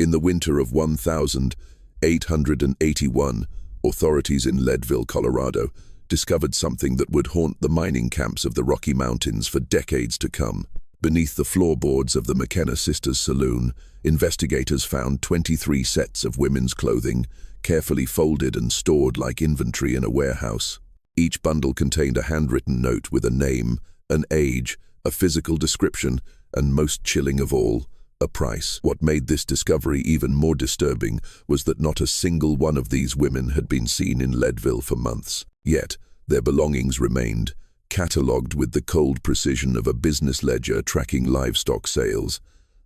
In the winter of 1881, authorities in Leadville, Colorado, discovered something that would haunt the mining camps of the Rocky Mountains for decades to come. Beneath the floorboards of the McKenna Sisters Saloon, investigators found 23 sets of women's clothing, carefully folded and stored like inventory in a warehouse. Each bundle contained a handwritten note with a name, an age, a physical description, and most chilling of all, a price. What made this discovery even more disturbing was that not a single one of these women had been seen in Leadville for months. Yet, their belongings remained, catalogued with the cold precision of a business ledger tracking livestock sales.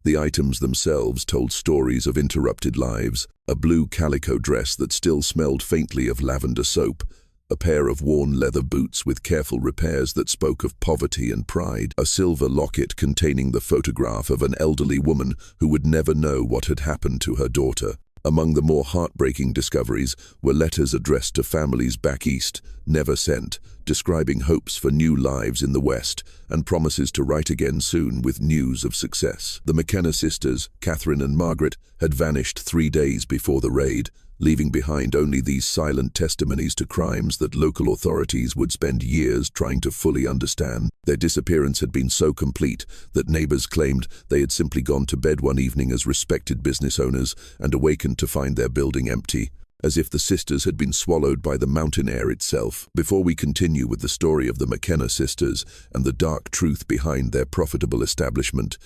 The items themselves told stories of interrupted lives: a blue calico dress that still smelled faintly of lavender soap, a pair of worn leather boots with careful repairs that spoke of poverty and pride, a silver locket containing the photograph of an elderly woman who would never know what had happened to her daughter. Among the more heartbreaking discoveries were letters addressed to families back east, never sent, describing hopes for new lives in the West and promises to write again soon with news of success. The McKenna sisters, Catherine and Margaret, had vanished 3 days before the raid, leaving behind only these silent testimonies to crimes that local authorities would spend years trying to fully understand. Their disappearance had been so complete that neighbors claimed they had simply gone to bed one evening as respected business owners and awakened to find their building empty, as if the sisters had been swallowed by the mountain air itself. Before we continue with the story of the McKenna sisters and the dark truth behind their profitable establishment,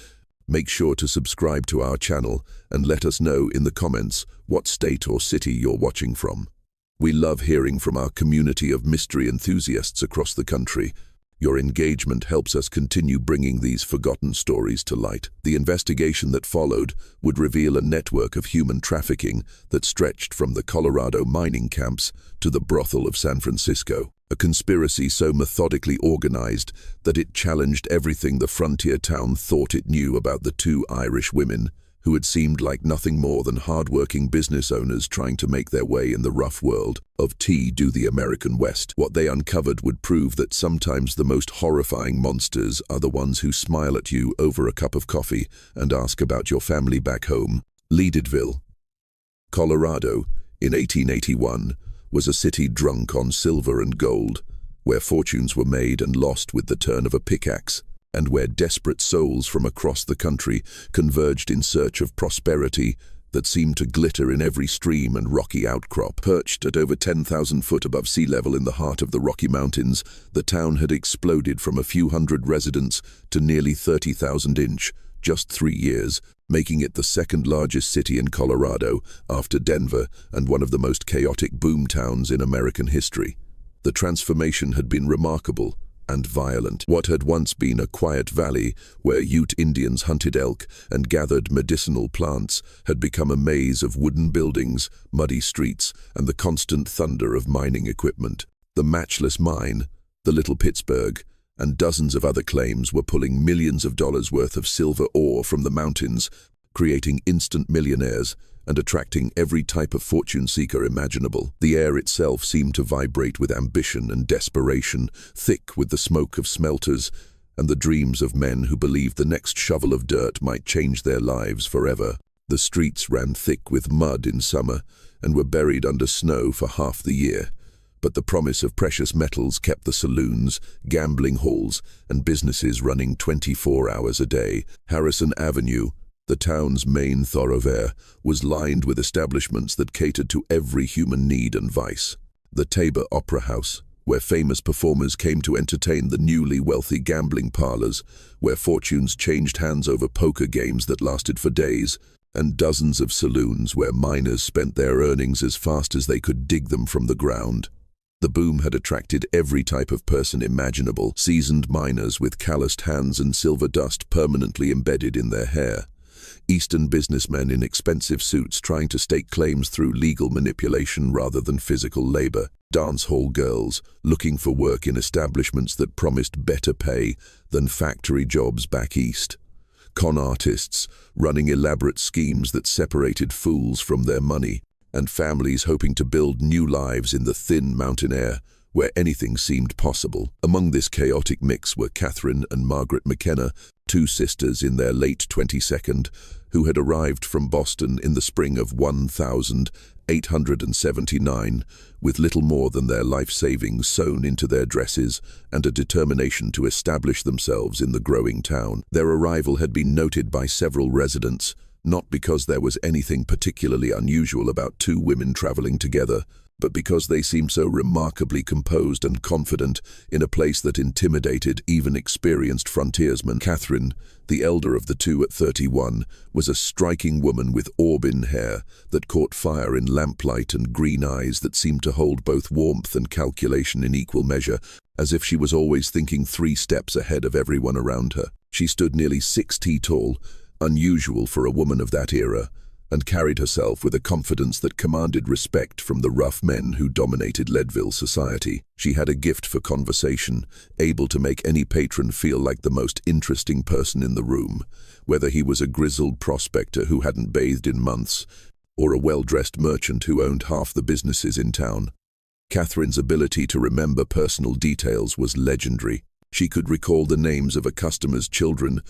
make sure to subscribe to our channel and let us know in the comments what state or city you're watching from. We love hearing from our community of mystery enthusiasts across the country. Your engagement helps us continue bringing these forgotten stories to light. The investigation that followed would reveal a network of human trafficking that stretched from the Colorado mining camps to the brothel of San Francisco. A conspiracy so methodically organized that it challenged everything the frontier town thought it knew about the two Irish women, who had seemed like nothing more than hard-working business owners trying to make their way in the rough world of the American West. What they uncovered would prove that sometimes the most horrifying monsters are the ones who smile at you over a cup of coffee and ask about your family back home. Leadville, Colorado, in 1881, was a city drunk on silver and gold, where fortunes were made and lost with the turn of a pickaxe, and where desperate souls from across the country converged in search of prosperity that seemed to glitter in every stream and rocky outcrop. Perched at over 10,000 foot above sea level in the heart of the Rocky Mountains, the town had exploded from a few hundred residents to nearly 30,000 in just 3 years, making it the second largest city in Colorado after Denver and one of the most chaotic boom towns in American history. The transformation had been remarkable and violent. What had once been a quiet valley where Ute Indians hunted elk and gathered medicinal plants had become a maze of wooden buildings, muddy streets, and the constant thunder of mining equipment. The Matchless Mine, the Little Pittsburgh, and dozens of other claims were pulling millions of dollars worth of silver ore from the mountains, creating instant millionaires and attracting every type of fortune seeker imaginable. The air itself seemed to vibrate with ambition and desperation, thick with the smoke of smelters and the dreams of men who believed the next shovel of dirt might change their lives forever. The streets ran thick with mud in summer and were buried under snow for half the year. But the promise of precious metals kept the saloons, gambling halls, and businesses running 24 hours a day. Harrison Avenue, the town's main thoroughfare, was lined with establishments that catered to every human need and vice. The Tabor Opera House, where famous performers came to entertain the newly wealthy gambling parlors, where fortunes changed hands over poker games that lasted for days, and dozens of saloons where miners spent their earnings as fast as they could dig them from the ground. The boom had attracted every type of person imaginable: seasoned miners with calloused hands and silver dust permanently embedded in their hair, Eastern businessmen in expensive suits trying to stake claims through legal manipulation rather than physical labor, dance hall girls looking for work in establishments that promised better pay than factory jobs back east, con artists running elaborate schemes that separated fools from their money, and families hoping to build new lives in the thin mountain air where anything seemed possible. Among this chaotic mix were Catherine and Margaret McKenna, two sisters in their late 22nd, who had arrived from Boston in the spring of 1879 with little more than their life savings sewn into their dresses and a determination to establish themselves in the growing town. Their arrival had been noted by several residents, not because there was anything particularly unusual about two women traveling together, but because they seemed so remarkably composed and confident in a place that intimidated even experienced frontiersmen. Catherine, the elder of the two at 31, was a striking woman with auburn hair that caught fire in lamplight and green eyes that seemed to hold both warmth and calculation in equal measure, as if she was always thinking 3 steps ahead of everyone around her. She stood nearly 6 feet tall, unusual for a woman of that era, and carried herself with a confidence that commanded respect from the rough men who dominated Leadville society. She had a gift for conversation, able to make any patron feel like the most interesting person in the room, whether he was a grizzled prospector who hadn't bathed in months, or a well-dressed merchant who owned half the businesses in town. Catherine's ability to remember personal details was legendary. She could recall the names of a customer's children,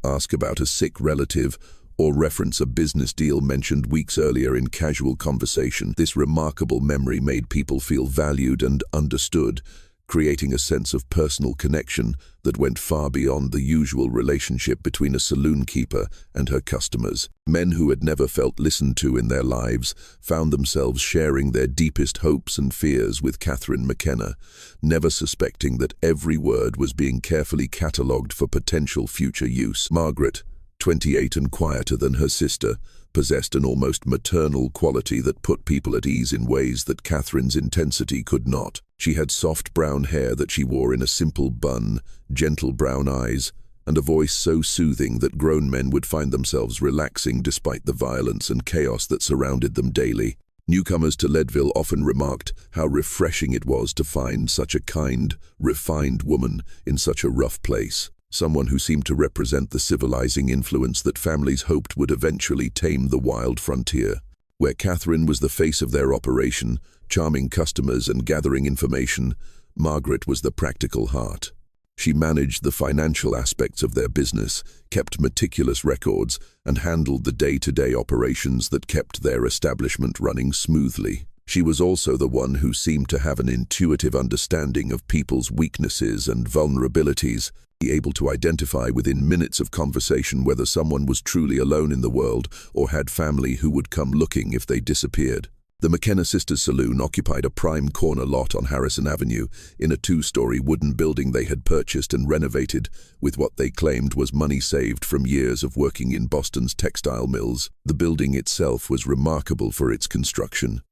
ask about a sick relative, or reference a business deal mentioned weeks earlier in casual conversation. This remarkable memory made people feel valued and understood, creating a sense of personal connection that went far beyond the usual relationship between a saloon keeper and her customers. Men who had never felt listened to in their lives found themselves sharing their deepest hopes and fears with Catherine McKenna, never suspecting that every word was being carefully catalogued for potential future use. Margaret, 28 and quieter than her sister, possessed an almost maternal quality that put people at ease in ways that Catherine's intensity could not. She had soft brown hair that she wore in a simple bun, gentle brown eyes, and a voice so soothing that grown men would find themselves relaxing despite the violence and chaos that surrounded them daily. Newcomers to Leadville often remarked how refreshing it was to find such a kind, refined woman in such a rough place. Someone who seemed to represent the civilizing influence that families hoped would eventually tame the wild frontier. Where Catherine was the face of their operation, charming customers and gathering information, Margaret was the practical heart. She managed the financial aspects of their business, kept meticulous records, and handled the day-to-day operations that kept their establishment running smoothly. She was also the one who seemed to have an intuitive understanding of people's weaknesses and vulnerabilities, able to identify within minutes of conversation whether someone was truly alone in the world or had family who would come looking if they disappeared. The McKenna Sisters Saloon occupied a prime corner lot on Harrison Avenue in a 2-story wooden building they had purchased and renovated with what they claimed was money saved from years of working in Boston's textile mills. The building itself was remarkable for its construction.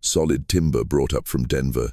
Solid timber brought up from Denver,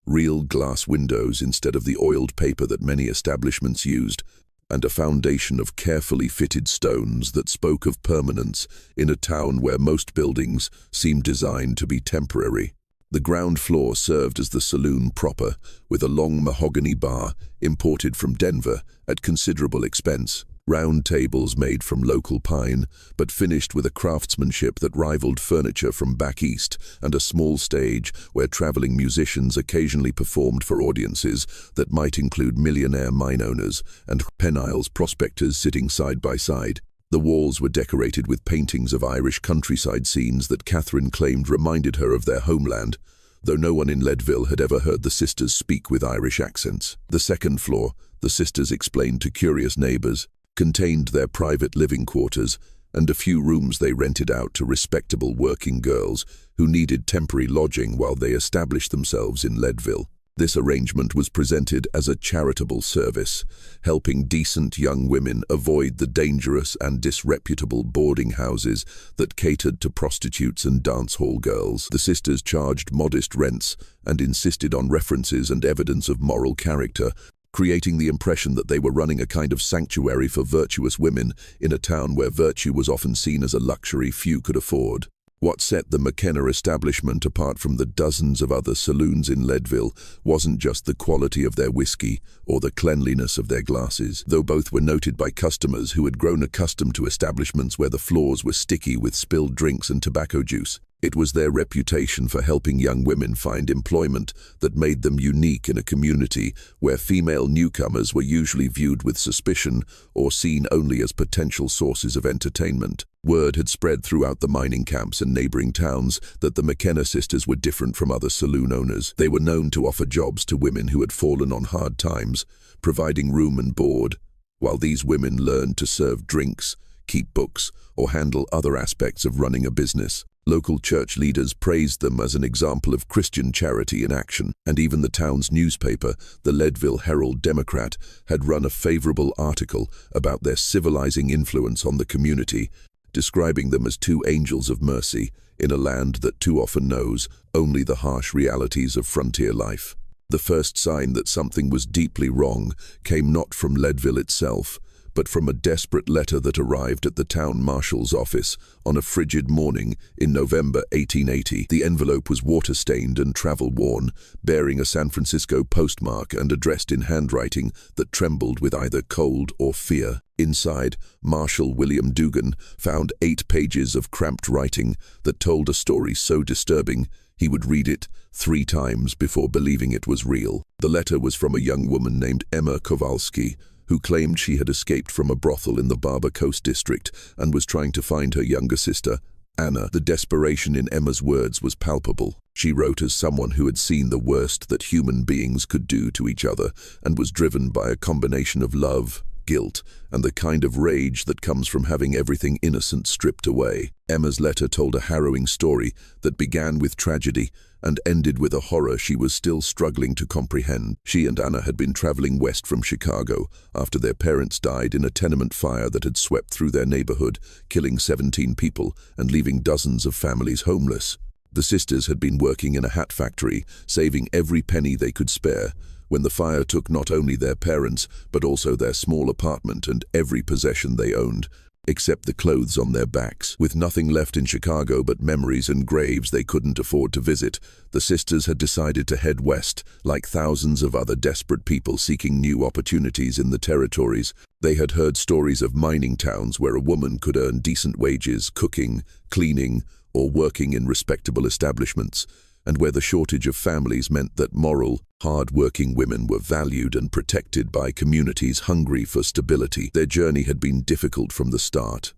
real glass windows instead of the oiled paper that many establishments used, and a foundation of carefully fitted stones that spoke of permanence in a town where most buildings seemed designed to be temporary. The ground floor served as the saloon proper, with a long mahogany bar imported from Denver at considerable expense. Round tables made from local pine, but finished with a craftsmanship that rivaled furniture from back east, and a small stage where traveling musicians occasionally performed for audiences that might include millionaire mine owners and Peniles prospectors sitting side by side. The walls were decorated with paintings of Irish countryside scenes that Catherine claimed reminded her of their homeland, though no one in Leadville had ever heard the sisters speak with Irish accents. The second floor, the sisters explained to curious neighbors, contained their private living quarters and a few rooms they rented out to respectable working girls who needed temporary lodging while they established themselves in Leadville. This arrangement was presented as a charitable service, helping decent young women avoid the dangerous and disreputable boarding houses that catered to prostitutes and dance hall girls. The sisters charged modest rents and insisted on references and evidence of moral character, creating the impression that they were running a kind of sanctuary for virtuous women in a town where virtue was often seen as a luxury few could afford. What set the McKenna establishment apart from the dozens of other saloons in Leadville wasn't just the quality of their whiskey or the cleanliness of their glasses, though both were noted by customers who had grown accustomed to establishments where the floors were sticky with spilled drinks and tobacco juice. It was their reputation for helping young women find employment that made them unique in a community where female newcomers were usually viewed with suspicion or seen only as potential sources of entertainment. Word had spread throughout the mining camps and neighboring towns that the McKenna sisters were different from other saloon owners. They were known to offer jobs to women who had fallen on hard times, providing room and board, while these women learned to serve drinks, keep books, or handle other aspects of running a business. Local church leaders praised them as an example of Christian charity in action, and even the town's newspaper, the Leadville Herald-Democrat, had run a favorable article about their civilizing influence on the community, describing them as two angels of mercy in a land that too often knows only the harsh realities of frontier life. The first sign that something was deeply wrong came not from Leadville itself, but from a desperate letter that arrived at the town marshal's office on a frigid morning in November 1880. The envelope was water-stained and travel-worn, bearing a San Francisco postmark and addressed in handwriting that trembled with either cold or fear. Inside, Marshal William Dugan found 8 pages of cramped writing that told a story so disturbing he would read it 3 times before believing it was real. The letter was from a young woman named Emma Kowalski, who claimed she had escaped from a brothel in the Barber Coast district and was trying to find her younger sister, Anna. The desperation in Emma's words was palpable. She wrote as someone who had seen the worst that human beings could do to each other and was driven by a combination of love, guilt, and the kind of rage that comes from having everything innocent stripped away. Emma's letter told a harrowing story that began with tragedy and ended with a horror she was still struggling to comprehend. She and Anna had been traveling west from Chicago after their parents died in a tenement fire that had swept through their neighborhood, killing 17 people and leaving dozens of families homeless. The sisters had been working in a hat factory, saving every penny they could spare, when the fire took not only their parents, but also their small apartment and every possession they owned, except the clothes on their backs. With nothing left in Chicago but memories and graves they couldn't afford to visit, the sisters had decided to head west, like thousands of other desperate people seeking new opportunities in the territories. They had heard stories of mining towns where a woman could earn decent wages cooking, cleaning, or working in respectable establishments, and where the shortage of families meant that moral, hard-working women were valued and protected by communities hungry for stability. Their journey had been difficult from the start.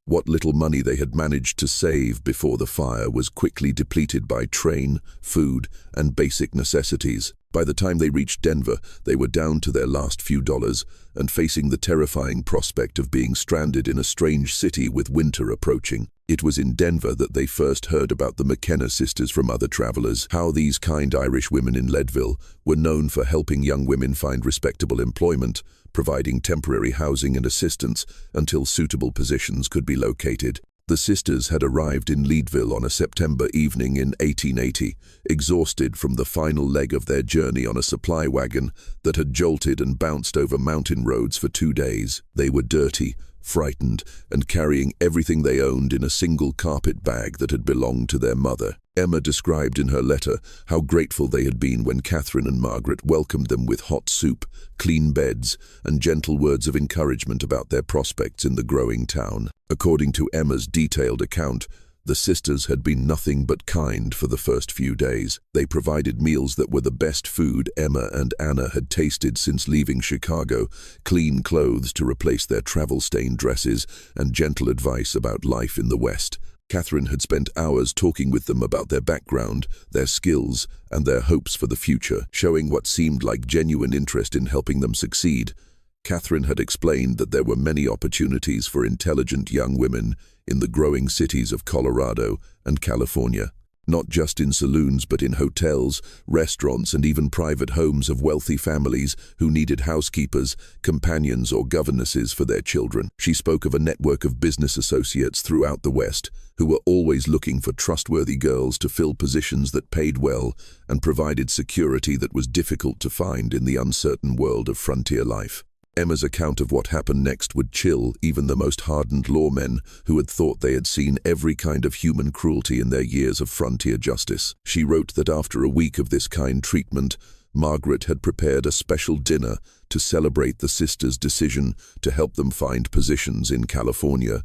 What little money they had managed to save before the fire was quickly depleted by train, food, and basic necessities. By the time they reached Denver, they were down to their last few dollars and facing the terrifying prospect of being stranded in a strange city with winter approaching. It was in Denver that they first heard about the McKenna sisters from other travelers, how these kind Irish women in Leadville were known for helping young women find respectable employment, providing temporary housing and assistance until suitable positions could be located. The sisters had arrived in Leadville on a September evening in 1880, exhausted from the final leg of their journey on a supply wagon that had jolted and bounced over mountain roads for 2 days. They were dirty, frightened, and carrying everything they owned in a single carpet bag that had belonged to their mother. Emma described in her letter how grateful they had been when Catherine and Margaret welcomed them with hot soup, clean beds, and gentle words of encouragement about their prospects in the growing town. According to Emma's detailed account, the sisters had been nothing but kind for the first few days. They provided meals that were the best food Emma and Anna had tasted since leaving Chicago, clean clothes to replace their travel-stained dresses, and gentle advice about life in the West. Catherine had spent hours talking with them about their background, their skills, and their hopes for the future, showing what seemed like genuine interest in helping them succeed. Catherine had explained that there were many opportunities for intelligent young women in the growing cities of Colorado and California, not just in saloons but in hotels, restaurants, and even private homes of wealthy families who needed housekeepers, companions, or governesses for their children. She spoke of a network of business associates throughout the West who were always looking for trustworthy girls to fill positions that paid well and provided security that was difficult to find in the uncertain world of frontier life. Emma's account of what happened next would chill even the most hardened lawmen who had thought they had seen every kind of human cruelty in their years of frontier justice. She wrote that after a week of this kind treatment, Margaret had prepared a special dinner to celebrate the sisters' decision to help them find positions in California.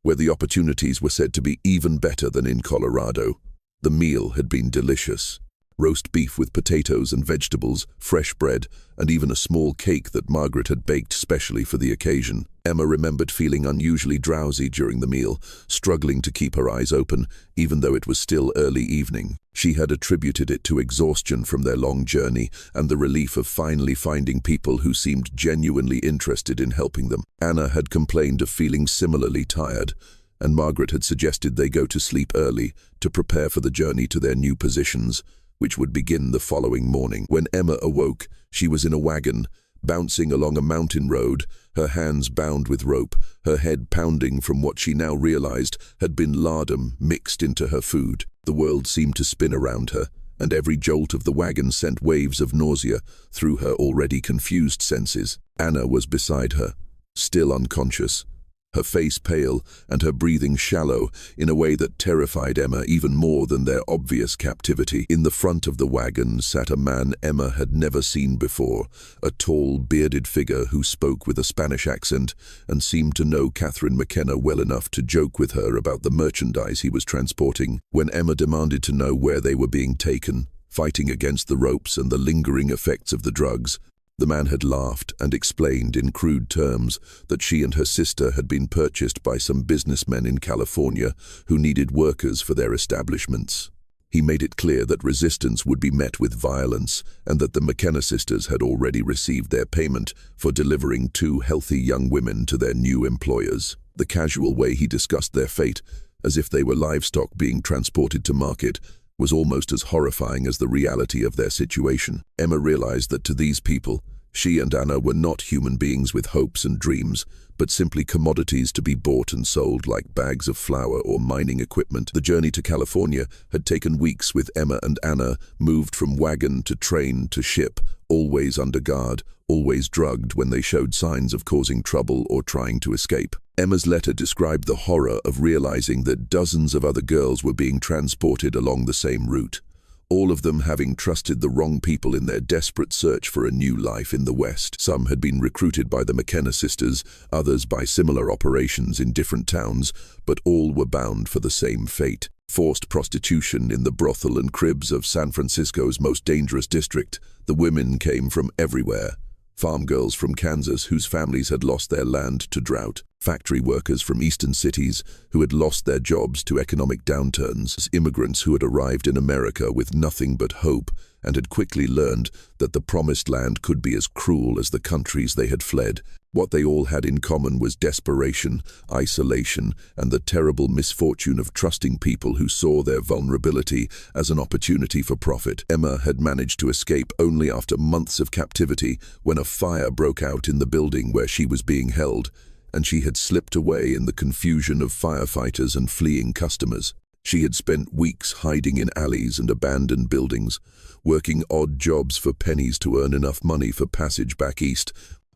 where the opportunities were said to be even better than in Colorado. The meal had been delicious. Roast beef with potatoes and vegetables, fresh bread, and even a small cake that Margaret had baked specially for the occasion. Emma remembered feeling unusually drowsy during the meal, struggling to keep her eyes open, even though it was still early evening. She had attributed it to exhaustion from their long journey and the relief of finally finding people who seemed genuinely interested in helping them. Anna had complained of feeling similarly tired, and Margaret had suggested they go to sleep early to prepare for the journey to their new positions, which would begin the following morning. When Emma awoke, she was in a wagon, bouncing along a mountain road, her hands bound with rope, her head pounding from what she now realized had been lardum mixed into her food. The world seemed to spin around her, and every jolt of the wagon sent waves of nausea through her already confused senses. Anna was beside her, still unconscious, her face pale and her breathing shallow in a way that terrified Emma even more than their obvious captivity. In the front of the wagon sat a man Emma had never seen before, a tall, bearded figure who spoke with a Spanish accent and seemed to know Catherine McKenna well enough to joke with her about the merchandise he was transporting. When Emma demanded to know where they were being taken, fighting against the ropes and the lingering effects of the drugs, the man had laughed and explained in crude terms that she and her sister had been purchased by some businessmen in California who needed workers for their establishments. He made it clear that resistance would be met with violence and that the McKenna sisters had already received their payment for delivering 2 healthy young women to their new employers. The casual way he discussed their fate, as if they were livestock being transported to market, was almost as horrifying as the reality of their situation. Emma realized that to these people, she and Anna were not human beings with hopes and dreams, but simply commodities to be bought and sold like bags of flour or mining equipment. The journey to California had taken weeks, with Emma and Anna moved from wagon to train to ship, always under guard, always drugged when they showed signs of causing trouble or trying to escape. Emma's letter described the horror of realizing that dozens of other girls were being transported along the same route, all of them having trusted the wrong people in their desperate search for a new life in the West. Some had been recruited by the McKenna sisters, others by similar operations in different towns, but all were bound for the same fate: forced prostitution in the brothel and cribs of San Francisco's most dangerous district. The women came from everywhere. Farm girls from Kansas whose families had lost their land to drought, factory workers from eastern cities who had lost their jobs to economic downturns, immigrants who had arrived in America with nothing but hope and had quickly learned that the promised land could be as cruel as the countries they had fled. What they all had in common was desperation, isolation, and the terrible misfortune of trusting people who saw their vulnerability as an opportunity for profit. Emma had managed to escape only after months of captivity when a fire broke out in the building where she was being held, and she had slipped away in the confusion of firefighters and fleeing customers. She had spent weeks hiding in alleys and abandoned buildings, working odd jobs for pennies to earn enough money for passage back east,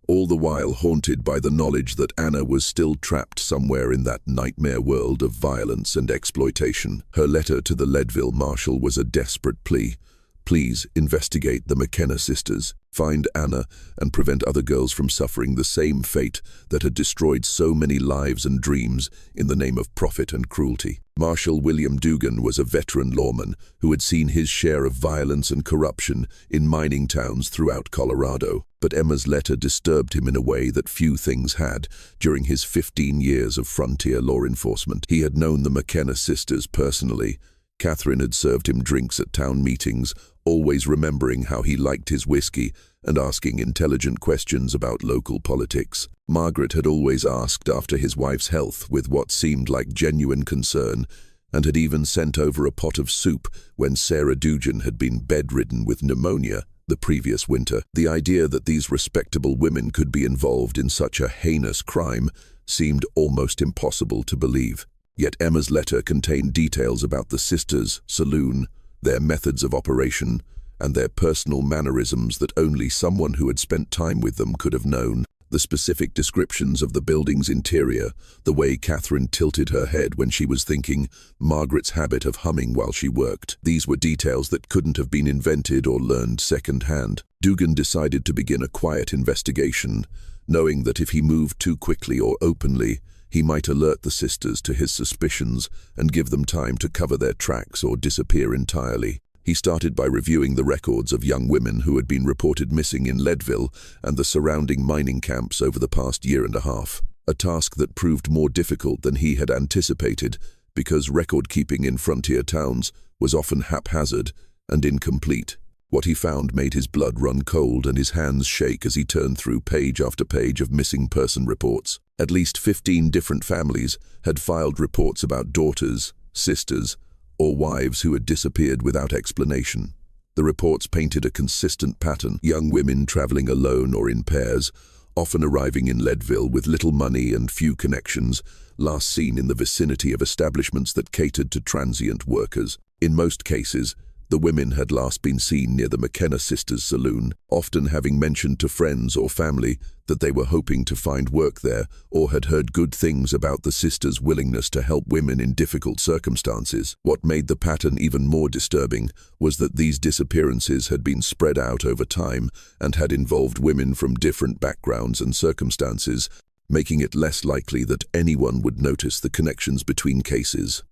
all the while haunted by the knowledge that Anna was still trapped somewhere in that nightmare world of violence and exploitation. Her letter to the Leadville marshal was a desperate plea. Please investigate the McKenna sisters, find Anna, and prevent other girls from suffering the same fate that had destroyed so many lives and dreams in the name of profit and cruelty. Marshal William Dugan was a veteran lawman who had seen his share of violence and corruption in mining towns throughout Colorado. But Emma's letter disturbed him in a way that few things had during his 15 years of frontier law enforcement. He had known the McKenna sisters personally. Catherine had served him drinks at town meetings, always remembering how he liked his whiskey and asking intelligent questions about local politics. Margaret had always asked after his wife's health with what seemed like genuine concern, and had even sent over a pot of soup when Sarah Dugan had been bedridden with pneumonia the previous winter. The idea that these respectable women could be involved in such a heinous crime seemed almost impossible to believe. Yet Emma's letter contained details about the sisters' saloon, their methods of operation, and their personal mannerisms that only someone who had spent time with them could have known. The specific descriptions of the building's interior, the way Catherine tilted her head when she was thinking, Margaret's habit of humming while she worked. These were details that couldn't have been invented or learned second-hand. Dugan decided to begin a quiet investigation, knowing that if he moved too quickly or openly, He might alert the sisters to his suspicions and give them time to cover their tracks or disappear entirely. He started by reviewing the records of young women who had been reported missing in Leadville and the surrounding mining camps over the past year and a half, a task that proved more difficult than he had anticipated because record-keeping in frontier towns was often haphazard and incomplete. What he found made his blood run cold and his hands shake as he turned through page after page of missing person reports. At least 15 different families had filed reports about daughters, sisters, or wives who had disappeared without explanation. The reports painted a consistent pattern: young women traveling alone or in pairs, often arriving in Leadville with little money and few connections, last seen in the vicinity of establishments that catered to transient workers. In most cases, the women had last been seen near the McKenna sisters' saloon, often having mentioned to friends or family that they were hoping to find work there or had heard good things about the sisters' willingness to help women in difficult circumstances. What made the pattern even more disturbing was that these disappearances had been spread out over time and had involved women from different backgrounds and circumstances, making it less likely that anyone would notice the connections between cases.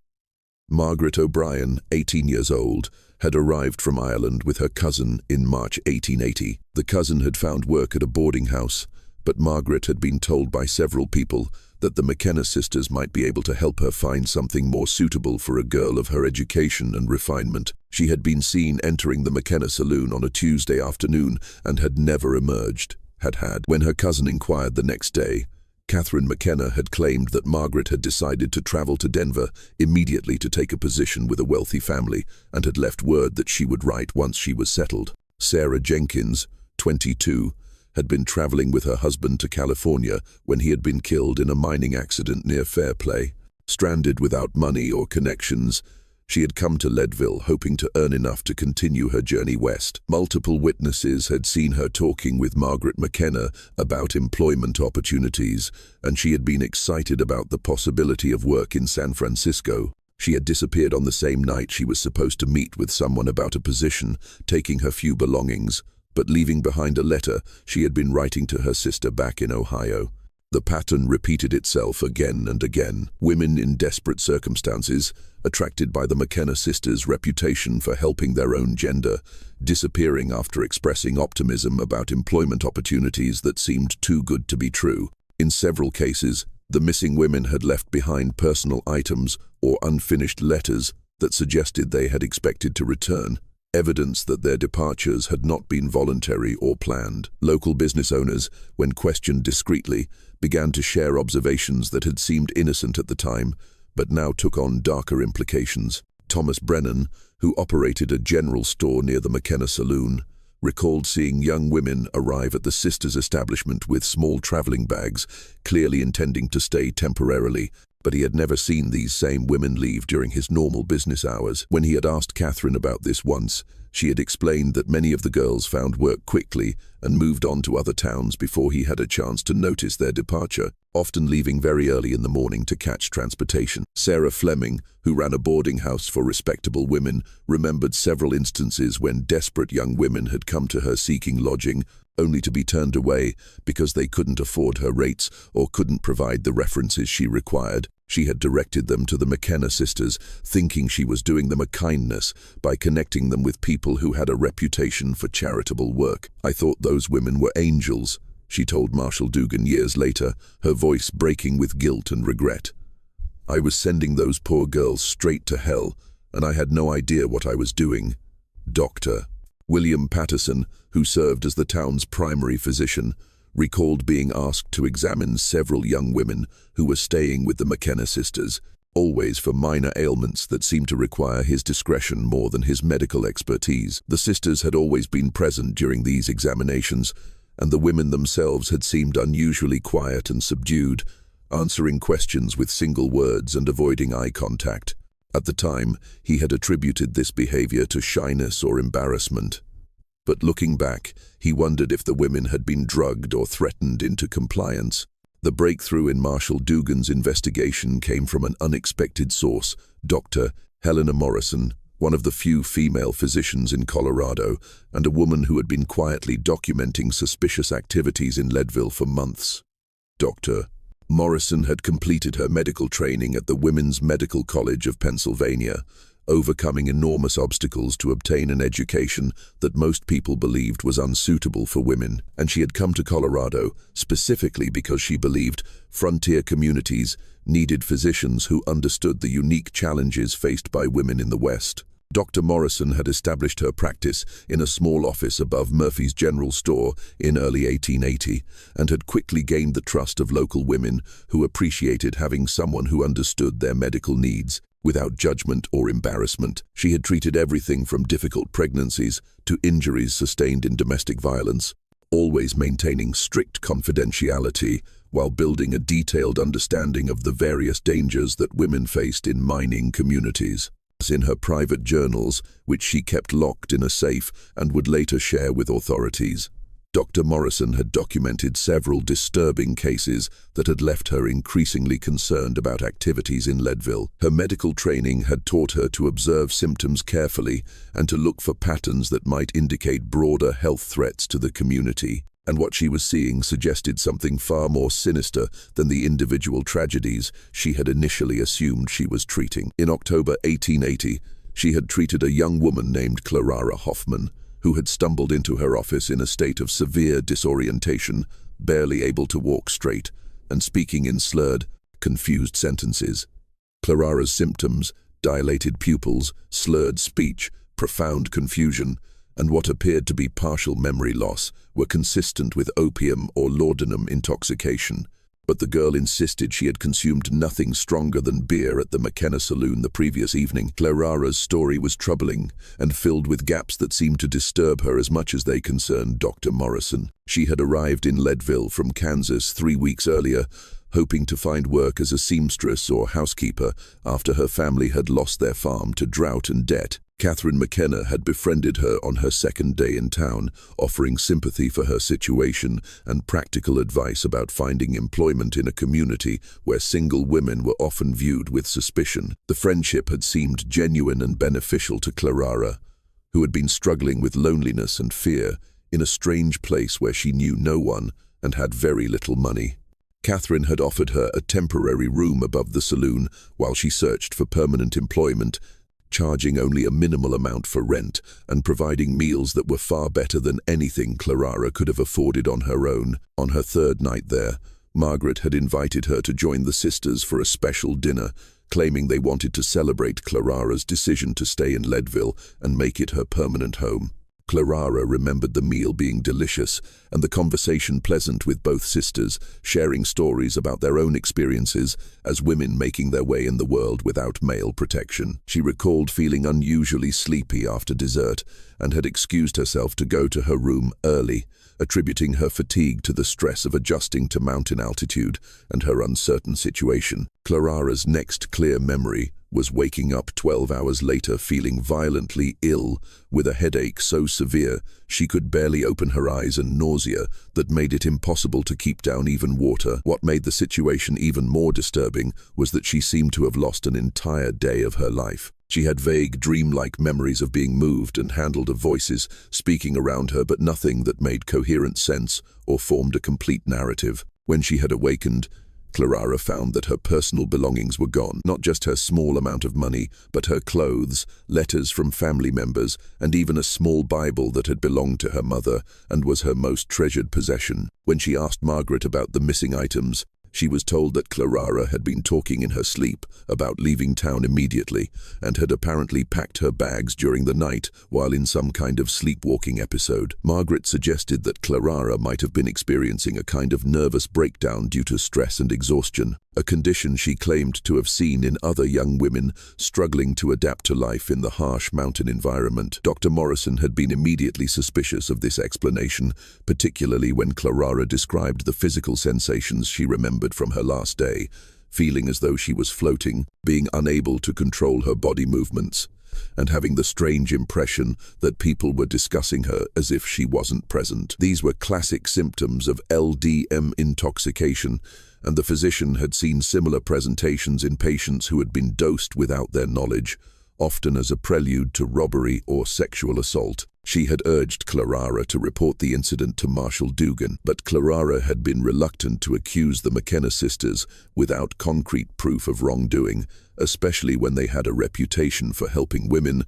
Margaret O'Brien, 18 years old, had arrived from Ireland with her cousin in March 1880. The cousin had found work at a boarding house, but Margaret had been told by several people that the McKenna sisters might be able to help her find something more suitable for a girl of her education and refinement. She had been seen entering the McKenna saloon on a Tuesday afternoon and had never emerged. When her cousin inquired the next day, Catherine McKenna had claimed that Margaret had decided to travel to Denver immediately to take a position with a wealthy family and had left word that she would write once she was settled. Sarah Jenkins, 22, had been traveling with her husband to California when he had been killed in a mining accident near Fairplay. Stranded without money or connections, she had come to Leadville hoping to earn enough to continue her journey west. Multiple witnesses had seen her talking with Margaret McKenna about employment opportunities, and she had been excited about the possibility of work in San Francisco. She had disappeared on the same night she was supposed to meet with someone about a position, taking her few belongings, but leaving behind a letter she had been writing to her sister back in Ohio. The pattern repeated itself again and again. Women in desperate circumstances, attracted by the McKenna sisters' reputation for helping their own gender, disappearing after expressing optimism about employment opportunities that seemed too good to be true. In several cases, the missing women had left behind personal items or unfinished letters that suggested they had expected to return, evidence that their departures had not been voluntary or planned. Local business owners, when questioned discreetly, began to share observations that had seemed innocent at the time, but now took on darker implications. Thomas Brennan, who operated a general store near the McKenna saloon, recalled seeing young women arrive at the sisters' establishment with small traveling bags, clearly intending to stay temporarily, but he had never seen these same women leave during his normal business hours. When he had asked Catherine about this once, she had explained that many of the girls found work quickly and moved on to other towns before he had a chance to notice their departure, often leaving very early in the morning to catch transportation. Sarah Fleming, who ran a boarding house for respectable women, remembered several instances when desperate young women had come to her seeking lodging, only to be turned away because they couldn't afford her rates or couldn't provide the references she required. She had directed them to the McKenna sisters, thinking she was doing them a kindness by connecting them with people who had a reputation for charitable work. "I thought those women were angels," she told Marshall Dugan years later, her voice breaking with guilt and regret. "I was sending those poor girls straight to hell, and I had no idea what I was doing." Dr. William Patterson, who served as the town's primary physician, recalled being asked to examine several young women who were staying with the McKenna sisters, always for minor ailments that seemed to require his discretion more than his medical expertise. The sisters had always been present during these examinations, and the women themselves had seemed unusually quiet and subdued, answering questions with single words and avoiding eye contact. At the time, he had attributed this behavior to shyness or embarrassment. But looking back, he wondered if the women had been drugged or threatened into compliance. The breakthrough in Marshall Dugan's investigation came from an unexpected source, Dr. Helena Morrison, one of the few female physicians in Colorado, and a woman who had been quietly documenting suspicious activities in Leadville for months. Dr. Morrison had completed her medical training at the Women's Medical College of Pennsylvania, overcoming enormous obstacles to obtain an education that most people believed was unsuitable for women. And she had come to Colorado specifically because she believed frontier communities needed physicians who understood the unique challenges faced by women in the West. Dr. Morrison had established her practice in a small office above Murphy's General Store in early 1880 and had quickly gained the trust of local women who appreciated having someone who understood their medical needs. Without judgment or embarrassment, she had treated everything from difficult pregnancies to injuries sustained in domestic violence, always maintaining strict confidentiality while building a detailed understanding of the various dangers that women faced in mining communities. In her private journals, which she kept locked in a safe and would later share with authorities, Dr. Morrison had documented several disturbing cases that had left her increasingly concerned about activities in Leadville. Her medical training had taught her to observe symptoms carefully and to look for patterns that might indicate broader health threats to the community. And what she was seeing suggested something far more sinister than the individual tragedies she had initially assumed she was treating. In October 1880, she had treated a young woman named Clara Hoffman, who had stumbled into her office in a state of severe disorientation, barely able to walk straight, and speaking in slurred, confused sentences. Clara's symptoms, dilated pupils, slurred speech, profound confusion, and what appeared to be partial memory loss were consistent with opium or laudanum intoxication. But the girl insisted she had consumed nothing stronger than beer at the McKenna Saloon the previous evening. Clara's story was troubling and filled with gaps that seemed to disturb her as much as they concerned Dr. Morrison. She had arrived in Leadville from Kansas 3 weeks earlier, hoping to find work as a seamstress or housekeeper after her family had lost their farm to drought and debt. Catherine McKenna had befriended her on her second day in town, offering sympathy for her situation and practical advice about finding employment in a community where single women were often viewed with suspicion. The friendship had seemed genuine and beneficial to Clara, who had been struggling with loneliness and fear in a strange place where she knew no one and had very little money. Catherine had offered her a temporary room above the saloon while she searched for permanent employment, charging only a minimal amount for rent and providing meals that were far better than anything Clara could have afforded on her own. On her third night there, Margaret had invited her to join the sisters for a special dinner, claiming they wanted to celebrate Clara's decision to stay in Leadville and make it her permanent home. Clara remembered the meal being delicious and the conversation pleasant with both sisters, sharing stories about their own experiences as women making their way in the world without male protection. She recalled feeling unusually sleepy after dessert and had excused herself to go to her room early, attributing her fatigue to the stress of adjusting to mountain altitude and her uncertain situation. Clara's next clear memory was waking up 12 hours later feeling violently ill with a headache so severe she could barely open her eyes and nausea that made it impossible to keep down even water. What made the situation even more disturbing was that she seemed to have lost an entire day of her life. She had vague, dreamlike memories of being moved and handled of voices speaking around her, but nothing that made coherent sense or formed a complete narrative. When she had awakened, Clara found that her personal belongings were gone, not just her small amount of money, but her clothes, letters from family members, and even a small Bible that had belonged to her mother and was her most treasured possession. When she asked Margaret about the missing items, she was told that Clara had been talking in her sleep about leaving town immediately and had apparently packed her bags during the night while in some kind of sleepwalking episode. Margaret suggested that Clara might have been experiencing a kind of nervous breakdown due to stress and exhaustion, a condition she claimed to have seen in other young women struggling to adapt to life in the harsh mountain environment. Dr. Morrison had been immediately suspicious of this explanation, particularly when Clara described the physical sensations she remembered from her last day, feeling as though she was floating, being unable to control her body movements, and having the strange impression that people were discussing her as if she wasn't present. These were classic symptoms of LSD intoxication, and the physician had seen similar presentations in patients who had been dosed without their knowledge, often as a prelude to robbery or sexual assault. She had urged Clarara to report the incident to Marshal Dugan, but Clarara had been reluctant to accuse the McKenna sisters without concrete proof of wrongdoing, especially when they had a reputation for helping women,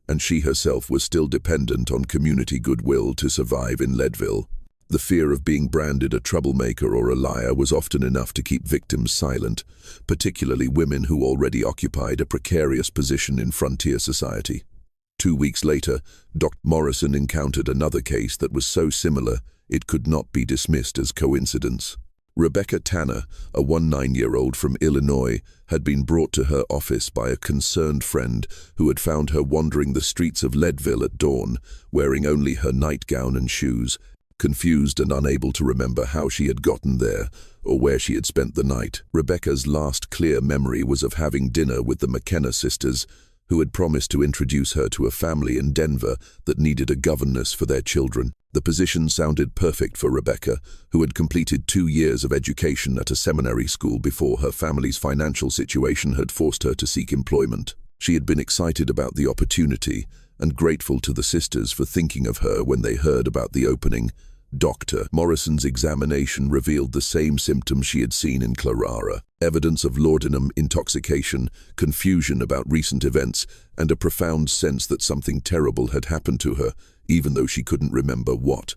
and she herself was still dependent on community goodwill to survive in Leadville. The fear of being branded a troublemaker or a liar was often enough to keep victims silent, particularly women who already occupied a precarious position in frontier society. 2 weeks later, Dr. Morrison encountered another case that was so similar it could not be dismissed as coincidence. Rebecca Tanner, a 19-year-old from Illinois, had been brought to her office by a concerned friend who had found her wandering the streets of Leadville at dawn, wearing only her nightgown and shoes, confused and unable to remember how she had gotten there or where she had spent the night. Rebecca's last clear memory was of having dinner with the McKenna sisters, who had promised to introduce her to a family in Denver that needed a governess for their children. The position sounded perfect for Rebecca, who had completed 2 years of education at a seminary school before her family's financial situation had forced her to seek employment. She had been excited about the opportunity and grateful to the sisters for thinking of her when they heard about the opening. Dr. Morrison's examination revealed the same symptoms she had seen in Clarara: evidence of laudanum intoxication, confusion about recent events, and a profound sense that something terrible had happened to her, even though she couldn't remember what.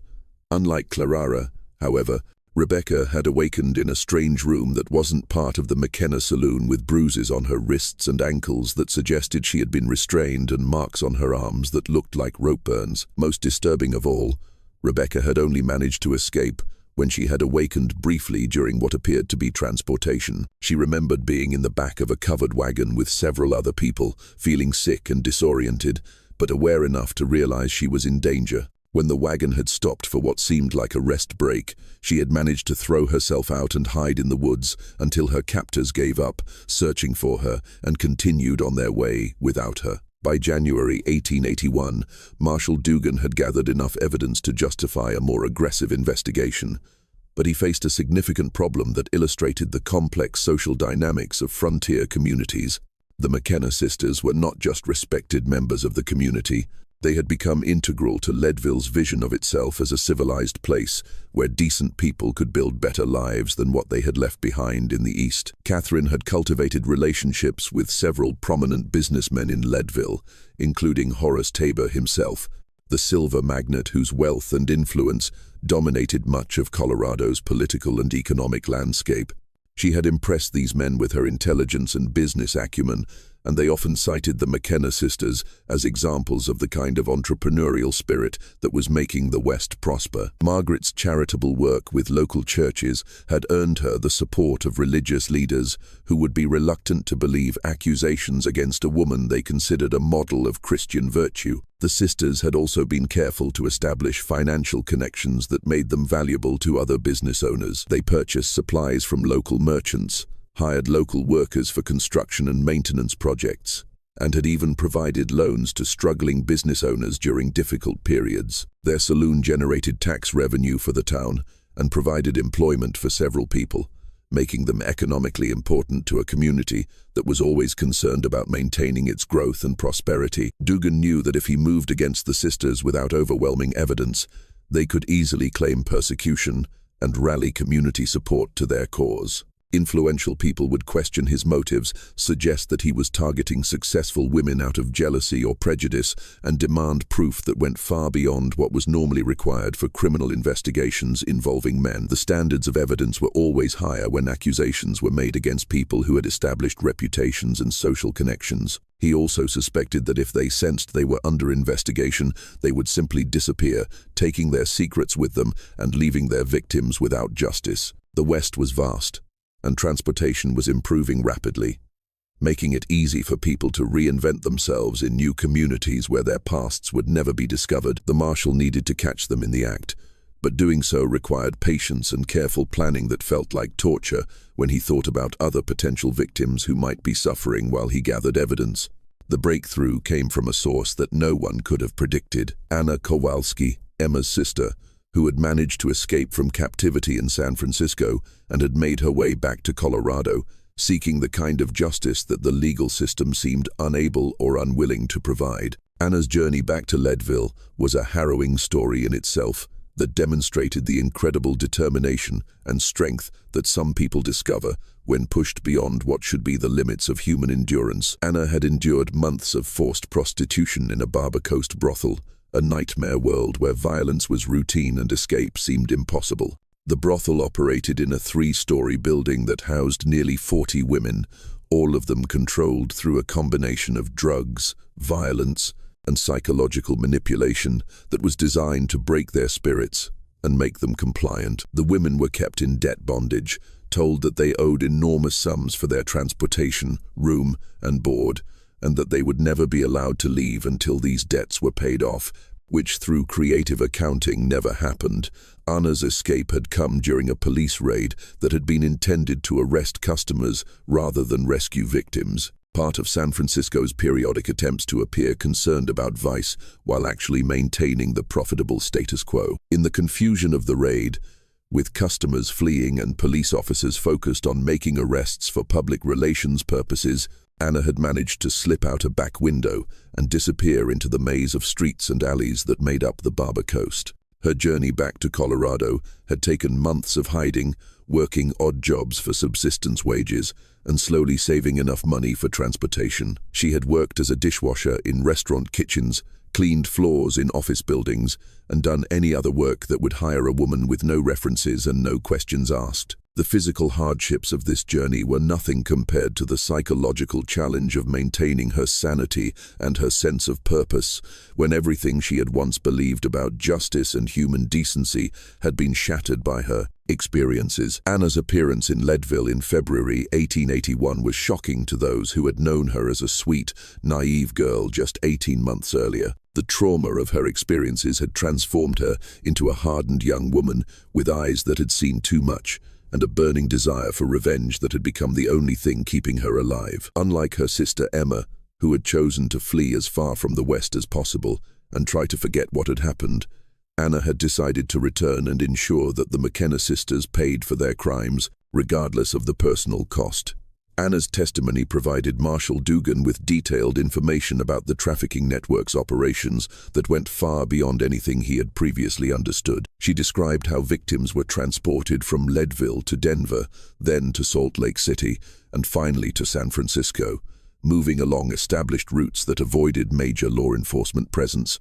Unlike Clarara, however, Rebecca had awakened in a strange room that wasn't part of the McKenna saloon, with bruises on her wrists and ankles that suggested she had been restrained and marks on her arms that looked like rope burns. Most disturbing of all, Rebecca had only managed to escape when she had awakened briefly during what appeared to be transportation. She remembered being in the back of a covered wagon with several other people, feeling sick and disoriented, but aware enough to realize she was in danger. When the wagon had stopped for what seemed like a rest break, she had managed to throw herself out and hide in the woods until her captors gave up, searching for her, and continued on their way without her. By January 1881, Marshal Dugan had gathered enough evidence to justify a more aggressive investigation, but he faced a significant problem that illustrated the complex social dynamics of frontier communities. The McKenna sisters were not just respected members of the community. They had become integral to Leadville's vision of itself as a civilized place where decent people could build better lives than what they had left behind in the East. Catherine had cultivated relationships with several prominent businessmen in Leadville, including Horace Tabor himself, the silver magnate whose wealth and influence dominated much of Colorado's political and economic landscape. She had impressed these men with her intelligence and business acumen, and they often cited the McKenna sisters as examples of the kind of entrepreneurial spirit that was making the West prosper. Margaret's charitable work with local churches had earned her the support of religious leaders who would be reluctant to believe accusations against a woman they considered a model of Christian virtue. The sisters had also been careful to establish financial connections that made them valuable to other business owners. They purchased supplies from local merchants, hired local workers for construction and maintenance projects, and had even provided loans to struggling business owners during difficult periods. Their saloon generated tax revenue for the town and provided employment for several people, making them economically important to a community that was always concerned about maintaining its growth and prosperity. Dugan knew that if he moved against the sisters without overwhelming evidence, they could easily claim persecution and rally community support to their cause. Influential people would question his motives, suggest that he was targeting successful women out of jealousy or prejudice, and demand proof that went far beyond what was normally required for criminal investigations involving men. The standards of evidence were always higher when accusations were made against people who had established reputations and social connections. He also suspected that if they sensed they were under investigation, they would simply disappear, taking their secrets with them and leaving their victims without justice. The West was vast, and transportation was improving rapidly, making it easy for people to reinvent themselves in new communities where their pasts would never be discovered. The marshal needed to catch them in the act, but doing so required patience and careful planning that felt like torture when he thought about other potential victims who might be suffering while he gathered evidence. The breakthrough came from a source that no one could have predicted: Anna Kowalski, Emma's sister, who had managed to escape from captivity in San Francisco and had made her way back to Colorado, seeking the kind of justice that the legal system seemed unable or unwilling to provide. Anna's journey back to Leadville was a harrowing story in itself that demonstrated the incredible determination and strength that some people discover when pushed beyond what should be the limits of human endurance. Anna had endured months of forced prostitution in a Barber Coast brothel, a nightmare world where violence was routine and escape seemed impossible. The brothel operated in a 3-story building that housed nearly 40 women, all of them controlled through a combination of drugs, violence, and psychological manipulation that was designed to break their spirits and make them compliant. The women were kept in debt bondage, told that they owed enormous sums for their transportation, room, and board, and that they would never be allowed to leave until these debts were paid off, which through creative accounting never happened. Anna's escape had come during a police raid that had been intended to arrest customers rather than rescue victims, part of San Francisco's periodic attempts to appear concerned about vice while actually maintaining the profitable status quo. In the confusion of the raid, with customers fleeing and police officers focused on making arrests for public relations purposes, Anna had managed to slip out a back window and disappear into the maze of streets and alleys that made up the Barber Coast. Her journey back to Colorado had taken months of hiding, working odd jobs for subsistence wages, and slowly saving enough money for transportation. She had worked as a dishwasher in restaurant kitchens, cleaned floors in office buildings, and done any other work that would hire a woman with no references and no questions asked. The physical hardships of this journey were nothing compared to the psychological challenge of maintaining her sanity and her sense of purpose when everything she had once believed about justice and human decency had been shattered by her experiences. Anna's appearance in Leadville in February 1881 was shocking to those who had known her as a sweet, naive girl just 18 months earlier. The trauma of her experiences had transformed her into a hardened young woman with eyes that had seen too much and a burning desire for revenge that had become the only thing keeping her alive. Unlike her sister Emma, who had chosen to flee as far from the West as possible and try to forget what had happened, Anna had decided to return and ensure that the McKenna sisters paid for their crimes, regardless of the personal cost. Anna's testimony provided Marshal Dugan with detailed information about the trafficking network's operations that went far beyond anything he had previously understood. She described how victims were transported from Leadville to Denver, then to Salt Lake City, and finally to San Francisco, moving along established routes that avoided major law enforcement presence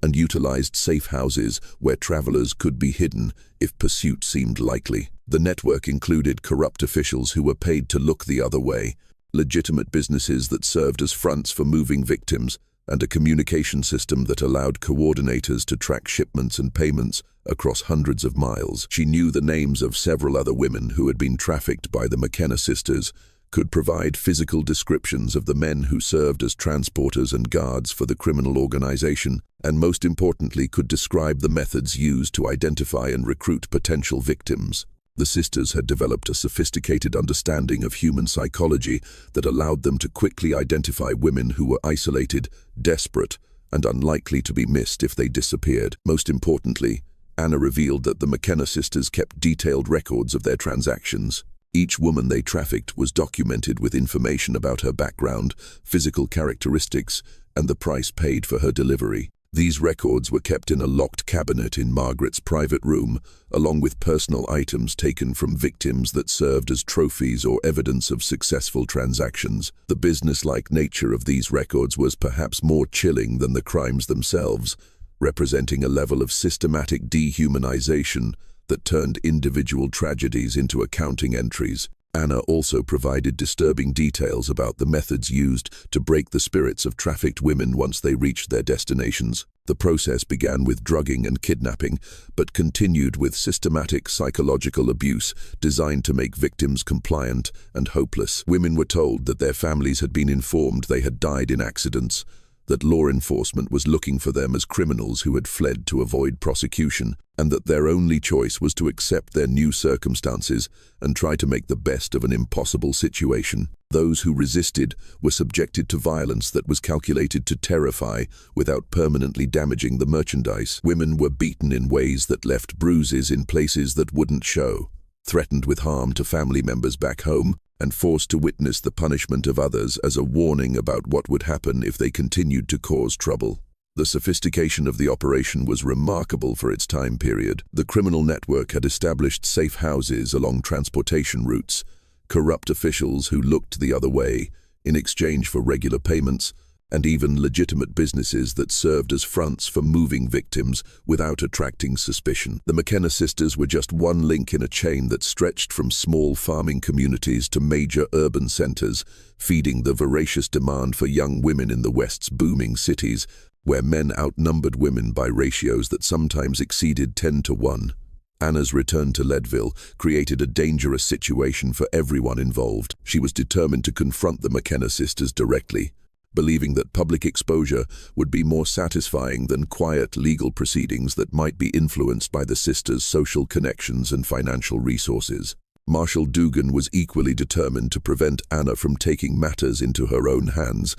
and utilized safe houses where travelers could be hidden if pursuit seemed likely. The network included corrupt officials who were paid to look the other way, legitimate businesses that served as fronts for moving victims, and a communication system that allowed coordinators to track shipments and payments across hundreds of miles. She knew the names of several other women who had been trafficked by the McKenna sisters, could provide physical descriptions of the men who served as transporters and guards for the criminal organization, and most importantly could describe the methods used to identify and recruit potential victims. The sisters had developed a sophisticated understanding of human psychology that allowed them to quickly identify women who were isolated, desperate, and unlikely to be missed if they disappeared. Most importantly, Anna revealed that the McKenna sisters kept detailed records of their transactions. Each woman they trafficked was documented with information about her background, physical characteristics, and the price paid for her delivery. These records were kept in a locked cabinet in Margaret's private room, along with personal items taken from victims that served as trophies or evidence of successful transactions. The business-like nature of these records was perhaps more chilling than the crimes themselves, representing a level of systematic dehumanization that turned individual tragedies into accounting entries. Anna also provided disturbing details about the methods used to break the spirits of trafficked women once they reached their destinations. The process began with drugging and kidnapping, but continued with systematic psychological abuse designed to make victims compliant and hopeless. Women were told that their families had been informed they had died in accidents, that law enforcement was looking for them as criminals who had fled to avoid prosecution, and that their only choice was to accept their new circumstances and try to make the best of an impossible situation. Those who resisted were subjected to violence that was calculated to terrify without permanently damaging the merchandise. Women were beaten in ways that left bruises in places that wouldn't show, threatened with harm to family members back home, and forced to witness the punishment of others as a warning about what would happen if they continued to cause trouble. The sophistication of the operation was remarkable for its time period. The criminal network had established safe houses along transportation routes, corrupt officials who looked the other way in exchange for regular payments, and even legitimate businesses that served as fronts for moving victims without attracting suspicion. The McKenna sisters were just one link in a chain that stretched from small farming communities to major urban centers, feeding the voracious demand for young women in the West's booming cities, where men outnumbered women by ratios that sometimes exceeded 10-to-1. Anna's return to Leadville created a dangerous situation for everyone involved. She was determined to confront the McKenna sisters directly, believing that public exposure would be more satisfying than quiet legal proceedings that might be influenced by the sisters' social connections and financial resources. Marshall Dugan was equally determined to prevent Anna from taking matters into her own hands,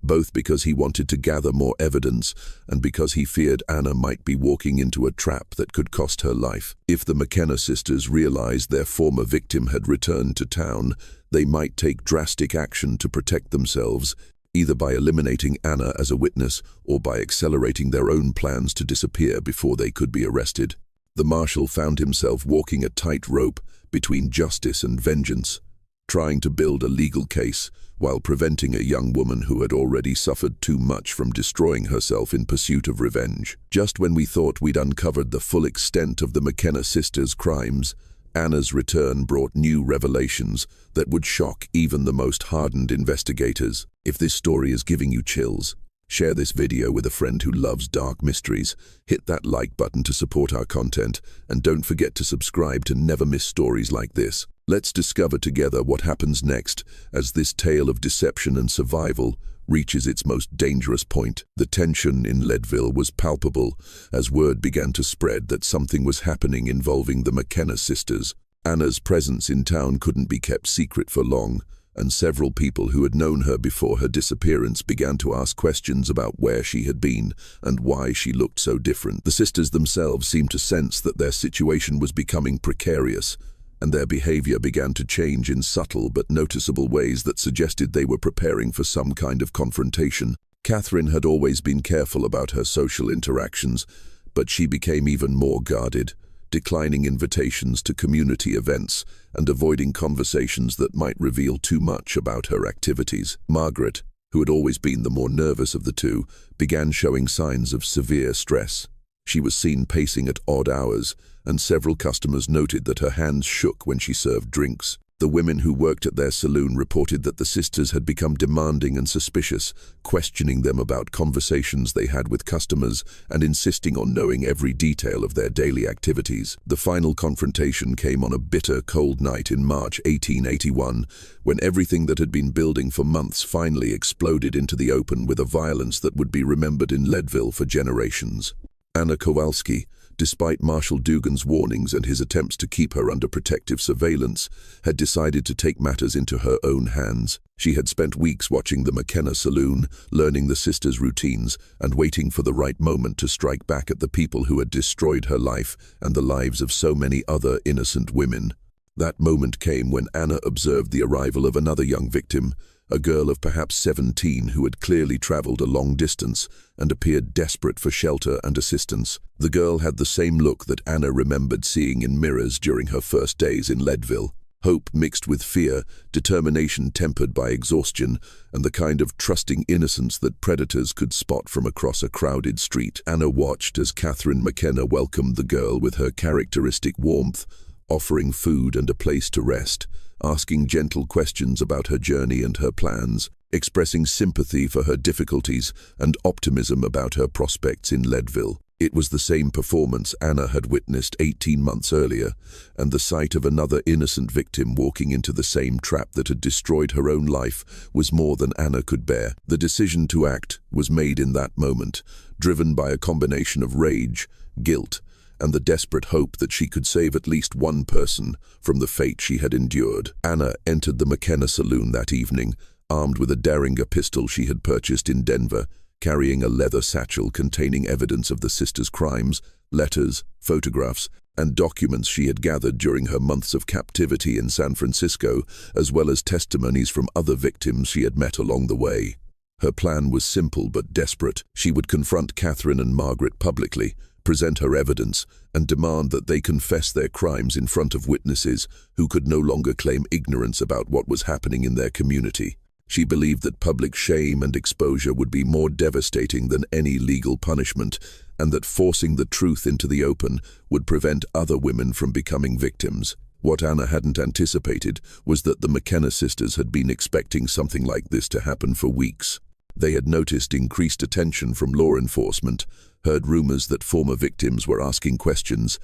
both because he wanted to gather more evidence and because he feared Anna might be walking into a trap that could cost her life. If the McKenna sisters realized their former victim had returned to town, they might take drastic action to protect themselves, either by eliminating Anna as a witness or by accelerating their own plans to disappear before they could be arrested. The marshal found himself walking a tightrope between justice and vengeance, trying to build a legal case while preventing a young woman who had already suffered too much from destroying herself in pursuit of revenge. Just when we thought we'd uncovered the full extent of the McKenna sisters' crimes, Anna's return brought new revelations that would shock even the most hardened investigators. If this story is giving you chills, share this video with a friend who loves dark mysteries, hit that like button to support our content, and don't forget to subscribe to never miss stories like this. Let's discover together what happens next as this tale of deception and survival reaches its most dangerous point. The tension in Leadville was palpable as word began to spread that something was happening involving the McKenna sisters. Anna's presence in town couldn't be kept secret for long, and several people who had known her before her disappearance began to ask questions about where she had been and why she looked so different. The sisters themselves seemed to sense that their situation was becoming precarious, and their behavior began to change in subtle but noticeable ways that suggested they were preparing for some kind of confrontation. Catherine had always been careful about her social interactions, but she became even more guarded, declining invitations to community events and avoiding conversations that might reveal too much about her activities. Margaret, who had always been the more nervous of the two, began showing signs of severe stress. She was seen pacing at odd hours, and several customers noted that her hands shook when she served drinks. The women who worked at their saloon reported that the sisters had become demanding and suspicious, questioning them about conversations they had with customers and insisting on knowing every detail of their daily activities. The final confrontation came on a bitter, cold night in March 1881, when everything that had been building for months finally exploded into the open with a violence that would be remembered in Leadville for generations. Anna Kowalski, despite Marshall Dugan's warnings and his attempts to keep her under protective surveillance, had decided to take matters into her own hands. She had spent weeks watching the McKenna saloon, learning the sisters' routines, and waiting for the right moment to strike back at the people who had destroyed her life and the lives of so many other innocent women. That moment came when Anna observed the arrival of another young victim, a girl of perhaps 17 who had clearly traveled a long distance and appeared desperate for shelter and assistance. The girl had the same look that Anna remembered seeing in mirrors during her first days in Leadville. Hope mixed with fear, determination tempered by exhaustion, and the kind of trusting innocence that predators could spot from across a crowded street. Anna watched as Catherine McKenna welcomed the girl with her characteristic warmth, offering food and a place to rest, asking gentle questions about her journey and her plans, expressing sympathy for her difficulties and optimism about her prospects in Leadville. It was the same performance Anna had witnessed 18 months earlier, and the sight of another innocent victim walking into the same trap that had destroyed her own life was more than Anna could bear. The decision to act was made in that moment, driven by a combination of rage, guilt, and the desperate hope that she could save at least one person from the fate she had endured. Anna entered the McKenna saloon that evening, armed with a Derringer pistol she had purchased in Denver, carrying a leather satchel containing evidence of the sisters' crimes, letters, photographs, and documents she had gathered during her months of captivity in San Francisco, as well as testimonies from other victims she had met along the way. Her plan was simple but desperate. She would confront Catherine and Margaret publicly, present her evidence, and demand that they confess their crimes in front of witnesses who could no longer claim ignorance about what was happening in their community. She believed that public shame and exposure would be more devastating than any legal punishment, and that forcing the truth into the open would prevent other women from becoming victims. What Anna hadn't anticipated was that the McKenna sisters had been expecting something like this to happen for weeks. They had noticed increased attention from law enforcement, heard rumors that former victims were asking questions,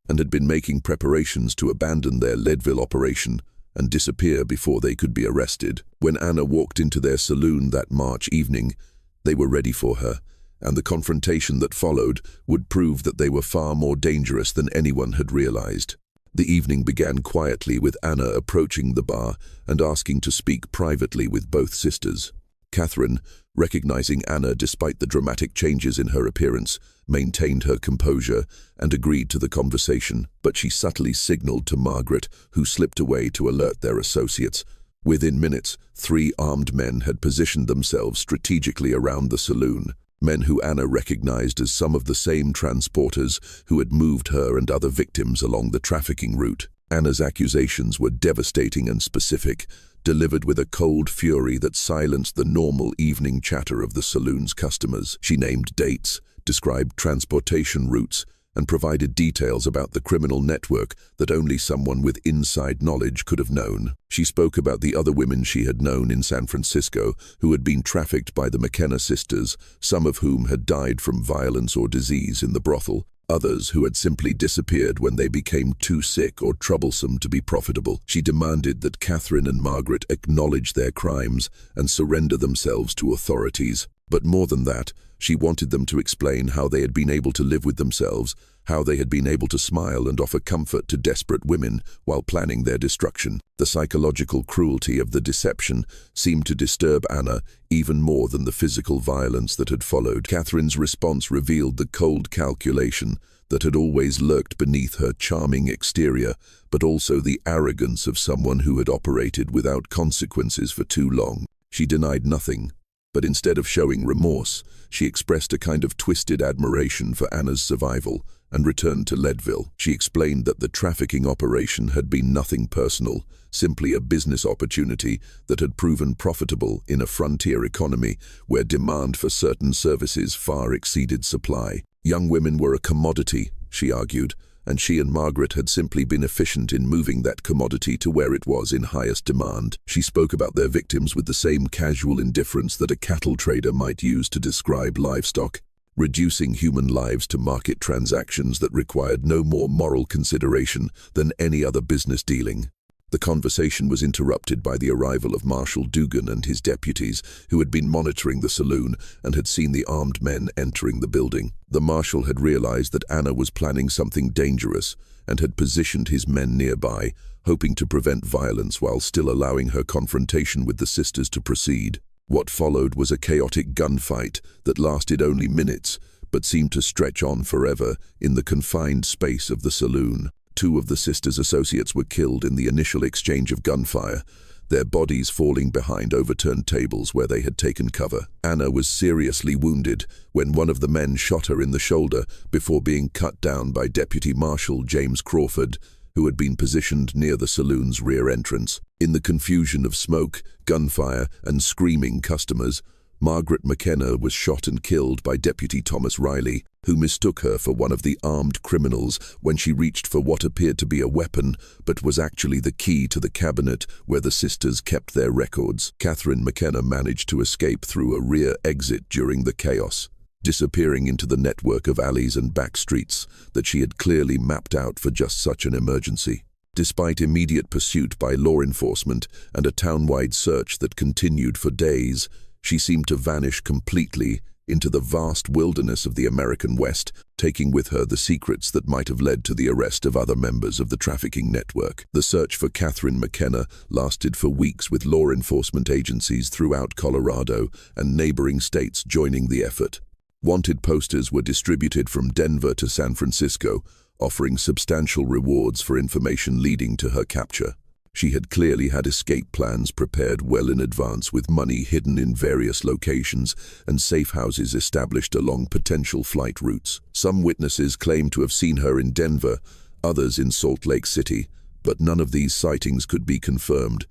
and had been making preparations to abandon their Leadville operation and disappear before they could be arrested. When Anna walked into their saloon that March evening, they were ready for her, and the confrontation that followed would prove that they were far more dangerous than anyone had realized. The evening began quietly with Anna approaching the bar and asking to speak privately with both sisters. Catherine, recognizing Anna despite the dramatic changes in her appearance, maintained her composure and agreed to the conversation, but she subtly signaled to Margaret, who slipped away to alert their associates. Within minutes, 3 armed men had positioned themselves strategically around the saloon, men who Anna recognized as some of the same transporters who had moved her and other victims along the trafficking route. Anna's accusations were devastating and specific, delivered with a cold fury that silenced the normal evening chatter of the saloon's customers. She named dates, described transportation routes, and provided details about the criminal network that only someone with inside knowledge could have known. She spoke about the other women she had known in San Francisco who had been trafficked by the McKenna sisters, some of whom had died from violence or disease in the brothel, others who had simply disappeared when they became too sick or troublesome to be profitable. She demanded that Catherine and Margaret acknowledge their crimes and surrender themselves to authorities. But more than that, she wanted them to explain how they had been able to live with themselves, how they had been able to smile and offer comfort to desperate women while planning their destruction. The psychological cruelty of the deception seemed to disturb Anna even more than the physical violence that had followed. Catherine's response revealed the cold calculation that had always lurked beneath her charming exterior, but also the arrogance of someone who had operated without consequences for too long. She denied nothing, but instead of showing remorse, she expressed a kind of twisted admiration for Anna's survival and returned to Leadville. She explained that the trafficking operation had been nothing personal, simply a business opportunity that had proven profitable in a frontier economy where demand for certain services far exceeded supply. Young women were a commodity, she argued, and she and Margaret had simply been efficient in moving that commodity to where it was in highest demand. She spoke about their victims with the same casual indifference that a cattle trader might use to describe livestock, reducing human lives to market transactions that required no more moral consideration than any other business dealing. The conversation was interrupted by the arrival of Marshal Dugan and his deputies, who had been monitoring the saloon and had seen the armed men entering the building. The marshal had realized that Anna was planning something dangerous and had positioned his men nearby, hoping to prevent violence while still allowing her confrontation with the sisters to proceed. What followed was a chaotic gunfight that lasted only minutes, but seemed to stretch on forever in the confined space of the saloon. 2 of the sisters' associates were killed in the initial exchange of gunfire, their bodies falling behind overturned tables where they had taken cover. Anna was seriously wounded when one of the men shot her in the shoulder before being cut down by Deputy Marshal James Crawford, who had been positioned near the saloon's rear entrance. In the confusion of smoke, gunfire, and screaming customers, Margaret McKenna was shot and killed by Deputy Thomas Riley, who mistook her for one of the armed criminals when she reached for what appeared to be a weapon, but was actually the key to the cabinet where the sisters kept their records. Catherine McKenna managed to escape through a rear exit during the chaos, disappearing into the network of alleys and back streets that she had clearly mapped out for just such an emergency. Despite immediate pursuit by law enforcement and a town-wide search that continued for days, she seemed to vanish completely into the vast wilderness of the American West, taking with her the secrets that might have led to the arrest of other members of the trafficking network. The search for Catherine McKenna lasted for weeks, with law enforcement agencies throughout Colorado and neighboring states joining the effort. Wanted posters were distributed from Denver to San Francisco, offering substantial rewards for information leading to her capture. She had clearly had escape plans prepared well in advance, with money hidden in various locations and safe houses established along potential flight routes. Some witnesses claimed to have seen her in Denver, others in Salt Lake City, but none of these sightings could be confirmed,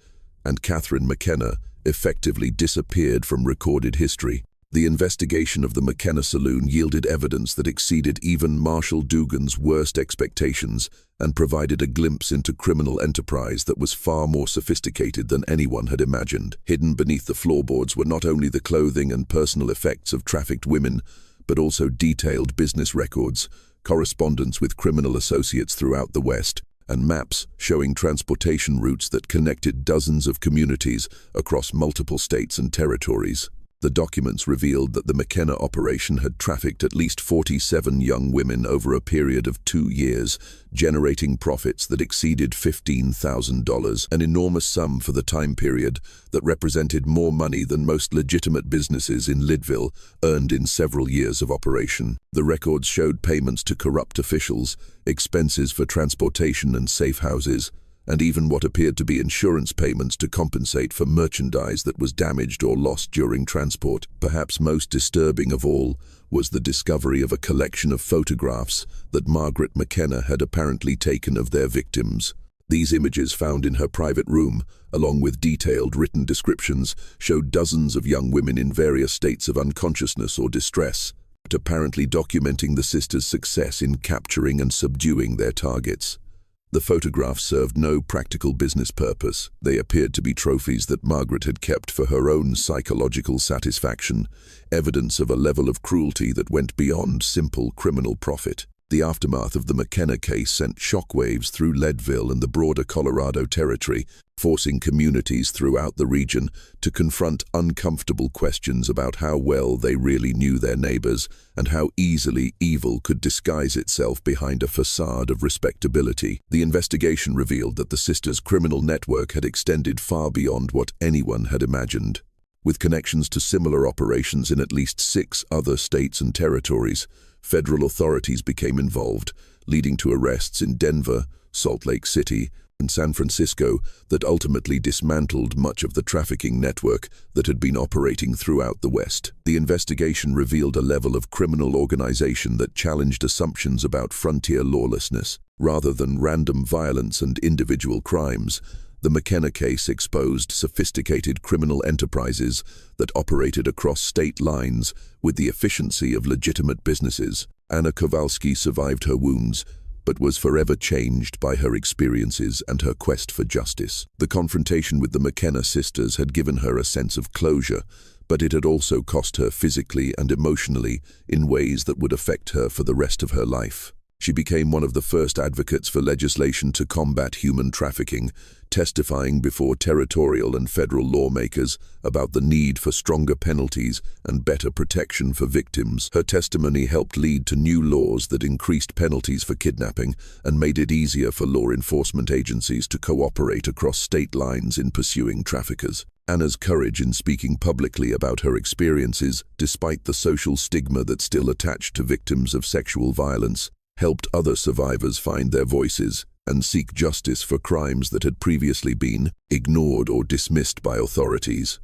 and Catherine McKenna effectively disappeared from recorded history. The investigation of the McKenna Saloon yielded evidence that exceeded even Marshall Dugan's worst expectations and provided a glimpse into criminal enterprise that was far more sophisticated than anyone had imagined. Hidden beneath the floorboards were not only the clothing and personal effects of trafficked women, but also detailed business records, correspondence with criminal associates throughout the West, and maps showing transportation routes that connected dozens of communities across multiple states and territories. The documents revealed that the McKenna operation had trafficked at least 47 young women over a period of 2 years, generating profits that exceeded $15,000, an enormous sum for the time period that represented more money than most legitimate businesses in Leadville earned in several years of operation. The records showed payments to corrupt officials, expenses for transportation and safe houses, and even what appeared to be insurance payments to compensate for merchandise that was damaged or lost during transport. Perhaps most disturbing of all was the discovery of a collection of photographs that Margaret McKenna had apparently taken of their victims. These images, found in her private room, along with detailed written descriptions, showed dozens of young women in various states of unconsciousness or distress, but apparently documenting the sisters' success in capturing and subduing their targets. The photographs served no practical business purpose. They appeared to be trophies that Margaret had kept for her own psychological satisfaction, evidence of a level of cruelty that went beyond simple criminal profit. The aftermath of the McKenna case sent shockwaves through Leadville and the broader Colorado Territory, forcing communities throughout the region to confront uncomfortable questions about how well they really knew their neighbors and how easily evil could disguise itself behind a facade of respectability. The investigation revealed that the sisters' criminal network had extended far beyond what anyone had imagined. With connections to similar operations in at least 6 other states and territories, federal authorities became involved, leading to arrests in Denver, Salt Lake City, and San Francisco that ultimately dismantled much of the trafficking network that had been operating throughout the West. The investigation revealed a level of criminal organization that challenged assumptions about frontier lawlessness. Rather than random violence and individual crimes, the McKenna case exposed sophisticated criminal enterprises that operated across state lines with the efficiency of legitimate businesses. Anna Kowalski survived her wounds, but was forever changed by her experiences and her quest for justice. The confrontation with the McKenna sisters had given her a sense of closure, but it had also cost her physically and emotionally in ways that would affect her for the rest of her life. She became one of the first advocates for legislation to combat human trafficking, testifying before territorial and federal lawmakers about the need for stronger penalties and better protection for victims. Her testimony helped lead to new laws that increased penalties for kidnapping and made it easier for law enforcement agencies to cooperate across state lines in pursuing traffickers. Anna's courage in speaking publicly about her experiences, despite the social stigma that still attached to victims of sexual violence, helped other survivors find their voices and seek justice for crimes that had previously been ignored or dismissed by authorities.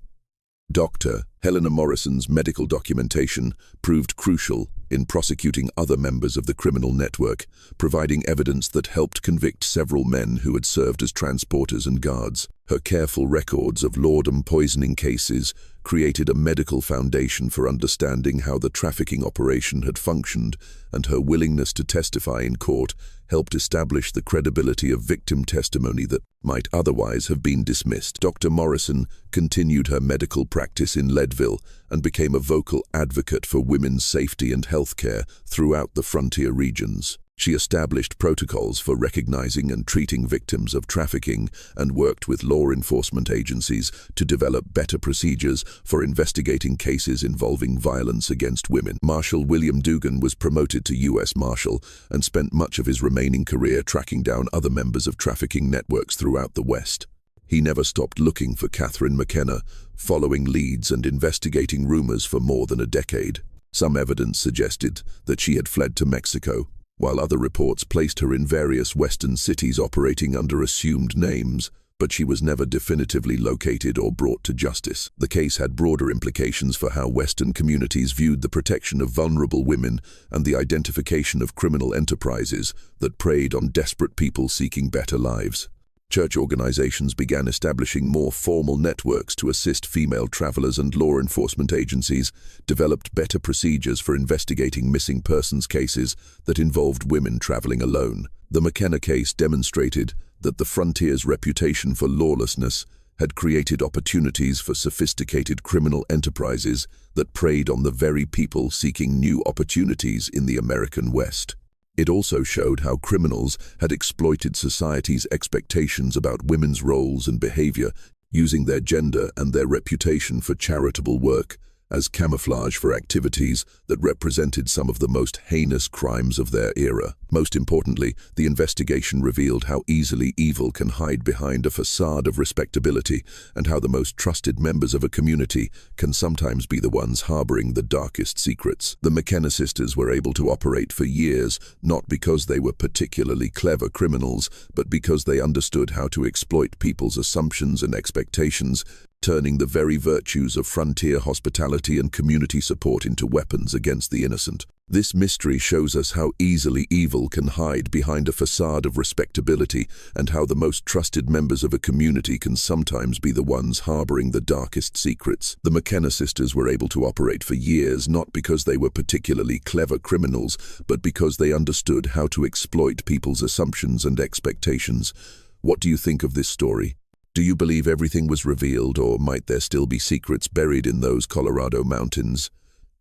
Dr. Helena Morrison's medical documentation proved crucial in prosecuting other members of the criminal network, providing evidence that helped convict several men who had served as transporters and guards. Her careful records of laudanum poisoning cases created a medical foundation for understanding how the trafficking operation had functioned, and her willingness to testify in court helped establish the credibility of victim testimony that might otherwise have been dismissed. Dr. Morrison continued her medical practice in Leadville and became a vocal advocate for women's safety and health care throughout the frontier regions. She established protocols for recognizing and treating victims of trafficking and worked with law enforcement agencies to develop better procedures for investigating cases involving violence against women. Marshal William Dugan was promoted to U.S. Marshal and spent much of his remaining career tracking down other members of trafficking networks throughout the West. He never stopped looking for Catherine McKenna, following leads and investigating rumors for more than a decade. Some evidence suggested that she had fled to Mexico, while other reports placed her in various Western cities operating under assumed names, but she was never definitively located or brought to justice. The case had broader implications for how Western communities viewed the protection of vulnerable women and the identification of criminal enterprises that preyed on desperate people seeking better lives. Church organizations began establishing more formal networks to assist female travelers, and law enforcement agencies developed better procedures for investigating missing persons cases that involved women traveling alone. The McKenna case demonstrated that the frontier's reputation for lawlessness had created opportunities for sophisticated criminal enterprises that preyed on the very people seeking new opportunities in the American West. It also showed how criminals had exploited society's expectations about women's roles and behavior, using their gender and their reputation for charitable work as camouflage for activities that represented some of the most heinous crimes of their era. Most importantly, the investigation revealed how easily evil can hide behind a facade of respectability, and how the most trusted members of a community can sometimes be the ones harboring the darkest secrets. The McKenna sisters were able to operate for years, not because they were particularly clever criminals, but because they understood how to exploit people's assumptions and expectations, turning the very virtues of frontier hospitality and community support into weapons against the innocent. This mystery shows us how easily evil can hide behind a facade of respectability, and how the most trusted members of a community can sometimes be the ones harboring the darkest secrets. The McKenna sisters were able to operate for years not because they were particularly clever criminals, but because they understood how to exploit people's assumptions and expectations. What do you think of this story? Do you believe everything was revealed, or might there still be secrets buried in those Colorado mountains?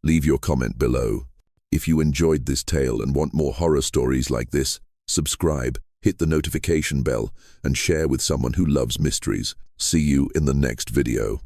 Leave your comment below. If you enjoyed this tale and want more horror stories like this, subscribe, hit the notification bell, and share with someone who loves mysteries. See you in the next video.